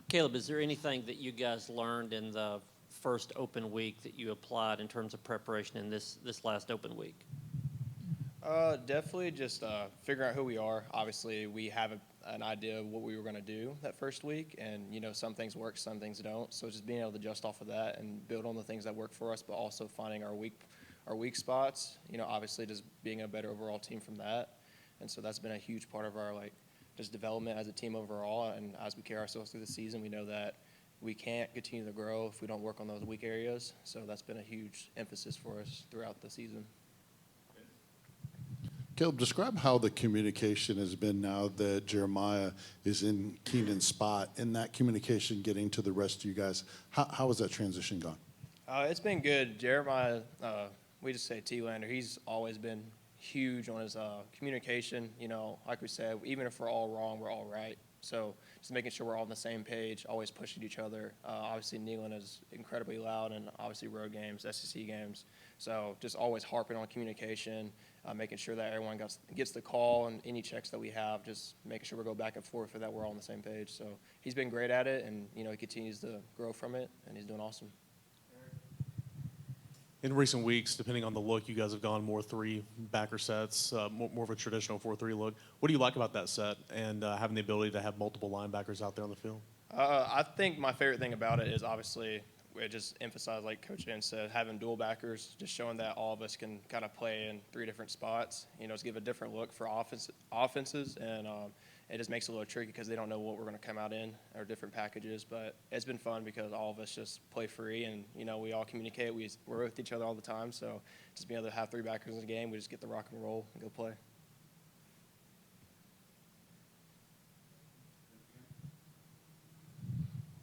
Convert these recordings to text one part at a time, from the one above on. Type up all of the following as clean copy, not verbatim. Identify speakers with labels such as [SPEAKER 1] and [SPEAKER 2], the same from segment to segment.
[SPEAKER 1] Caleb, is there anything that you guys learned in the first open week that you applied in terms of preparation in this last open week?
[SPEAKER 2] Definitely just figuring out who we are. Obviously, we have an idea of what we were going to do that first week, and some things work, some things don't. So just being able to adjust off of that and build on the things that work for us, but also finding our weak spots. Obviously just being a better overall team from that, and so that's been a huge part of our just development as a team overall. And as we carry ourselves through the season, we know that we can't continue to grow if we don't work on those weak areas. So that's been a huge emphasis for us throughout the season.
[SPEAKER 3] Caleb, describe how the communication has been now that Jeremiah is in Keenan's spot, and that communication getting to the rest of you guys. How has that transition gone?
[SPEAKER 2] It's been good. Jeremiah, we just say T-Lander, he's always been huge on his communication. Like we said, even if we're all wrong, we're all right. So just making sure we're all on the same page, always pushing each other. Obviously, Neyland is incredibly loud, and obviously road games, SEC games. So just always harping on communication, making sure that everyone gets the call and any checks that we have, just making sure we go back and forth so that we're all on the same page. So he's been great at it, and he continues to grow from it, and he's doing awesome.
[SPEAKER 4] In recent weeks, depending on the look, you guys have gone more three backer sets, more of a traditional 4-3 look. What do you like about that set and having the ability to have multiple linebackers out there on the field?
[SPEAKER 2] I think my favorite thing about it is obviously it just emphasized, like Coach N said, having dual backers, just showing that all of us can kind of play in three different spots, to give a different look for offenses. And it just makes it a little tricky because they don't know what we're going to come out in or different packages. But it's been fun because all of us just play free, and, we all communicate. We're with each other all the time. So just being able to have three backers in the game, we just get the rock and roll and go play.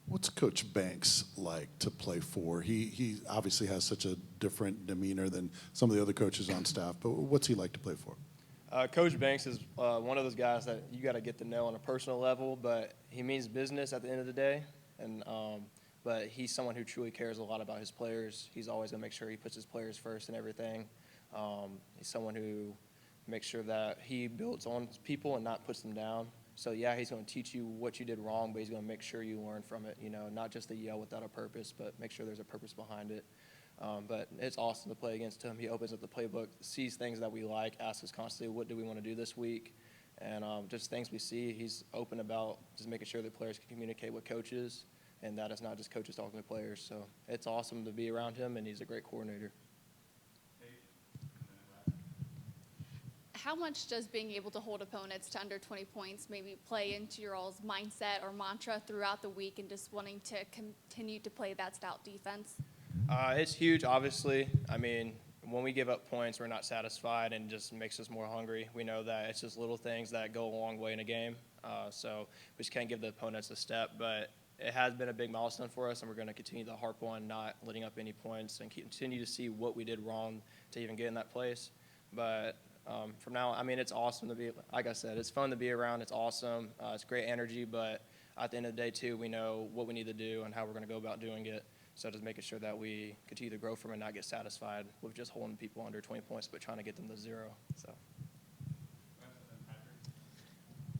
[SPEAKER 3] What's Coach Banks like to play for? He obviously has such a different demeanor than some of the other coaches on staff, but what's he like to play for?
[SPEAKER 2] Coach Banks is one of those guys that you got to get to know on a personal level, but he means business at the end of the day. And but he's someone who truly cares a lot about his players. He's always going to make sure he puts his players first and everything. He's someone who makes sure that he builds on people and not puts them down. So, yeah, he's going to teach you what you did wrong, but he's going to make sure you learn from it, not just to yell without a purpose, but make sure there's a purpose behind it. But it's awesome to play against him. He opens up the playbook, sees things that we like, asks us constantly, what do we want to do this week? And just things we see, he's open about just making sure that players can communicate with coaches, and that it's not just coaches talking to players. So it's awesome to be around him, and he's a great coordinator.
[SPEAKER 5] How much does being able to hold opponents to under 20 points maybe play into your all's mindset or mantra throughout the week and just wanting to continue to play that stout defense?
[SPEAKER 2] It's huge, obviously. I mean, when we give up points, we're not satisfied, and it just makes us more hungry. We know that it's just little things that go a long way in a game. So we just can't give the opponents a step. But it has been a big milestone for us, and we're going to continue to harp on not letting up any points and continue to see what we did wrong to even get in that place. But from now, I mean, it's awesome to be, like I said, it's fun to be around. It's awesome. It's great energy. But at the end of the day, too, we know what we need to do and how we're going to go about doing it. So just making sure that we continue to grow from it and not get satisfied with just holding people under 20 points, but trying to get them to 0. So.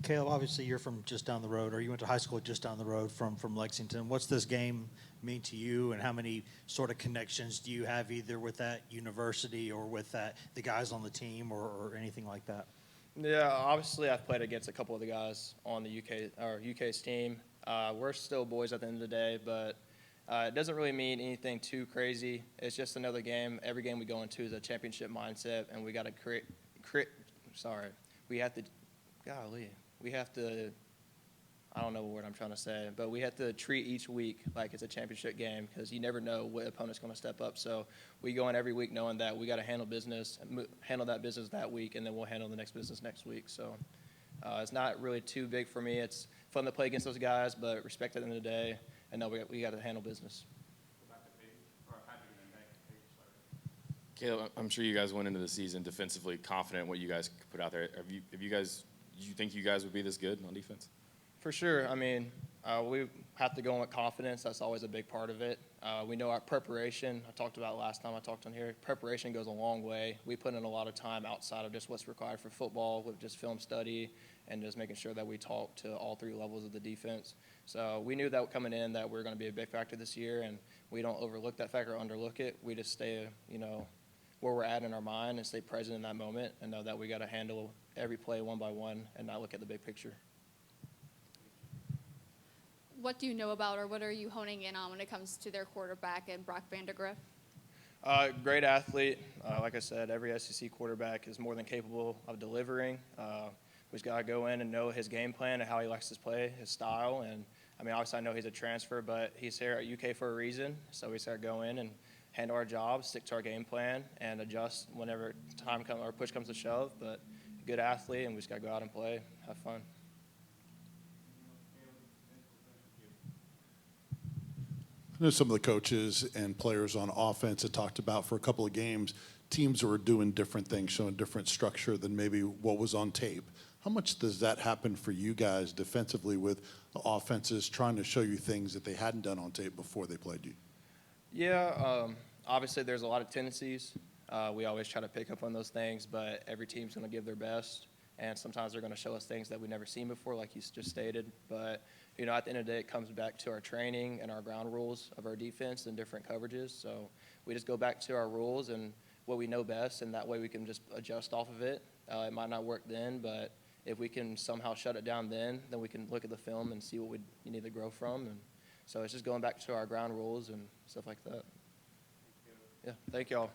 [SPEAKER 6] Caleb, obviously you're from just down the road, or you went to high school just down the road from Lexington. What's this game mean to you, and how many sort of connections do you have either with that university or with the guys on the team or anything like that?
[SPEAKER 2] Yeah, obviously I've played against a couple of the guys on the UK's team. We're still boys at the end of the day, but it doesn't really mean anything too crazy. It's just another game. Every game we go into is a championship mindset, and we got to I don't know what word I'm trying to say, but we have to treat each week like it's a championship game because you never know what opponent's going to step up. So we go in every week knowing that we got to handle that business that week, and then we'll handle the next business next week. So it's not really too big for me. It's fun to play against those guys, but respect at the end of the day. And no, we got to handle business.
[SPEAKER 7] Caleb, I'm sure you guys went into the season defensively confident what you guys could put out there. Do you think you guys would be this good on defense?
[SPEAKER 2] For sure. I mean, we have to go in with confidence. That's always a big part of it. We know our preparation. I talked about last time I talked on here. Preparation goes a long way. We put in a lot of time outside of just what's required for football with just film study and just making sure that we talk to all three levels of the defense. So we knew that coming in that we're going to be a big factor this year, and we don't overlook that factor or underlook it. We just stay, where we're at in our mind and stay present in that moment and know that we got to handle every play one by one and not look at the big picture.
[SPEAKER 5] What do you know about, or what are you honing in on when it comes to their quarterback and Brock Vandagriff?
[SPEAKER 2] Great athlete. Like I said, every SEC quarterback is more than capable of delivering. We just got to go in and know his game plan and how he likes to play, his style. And, obviously I know he's a transfer, but he's here at UK for a reason. So we just got to go in and handle our job, stick to our game plan, and adjust whenever time comes or push comes to shove. But good athlete, and we just got to go out and play, have fun.
[SPEAKER 3] I know some of the coaches and players on offense had talked about for a couple of games, teams were doing different things, showing different structure than maybe what was on tape. How much does that happen for you guys defensively with offenses trying to show you things that they hadn't done on tape before they played you?
[SPEAKER 2] Yeah, obviously there's a lot of tendencies. We always try to pick up on those things, but every team's going to give their best. And sometimes they're going to show us things that we've never seen before, like you just stated. But, at the end of the day, it comes back to our training and our ground rules of our defense and different coverages. So we just go back to our rules and what we know best, and that way we can just adjust off of it. It might not work then, but if we can somehow shut it down then we can look at the film and see what we need to grow from. And so it's just going back to our ground rules and stuff like that. Yeah, thank y'all.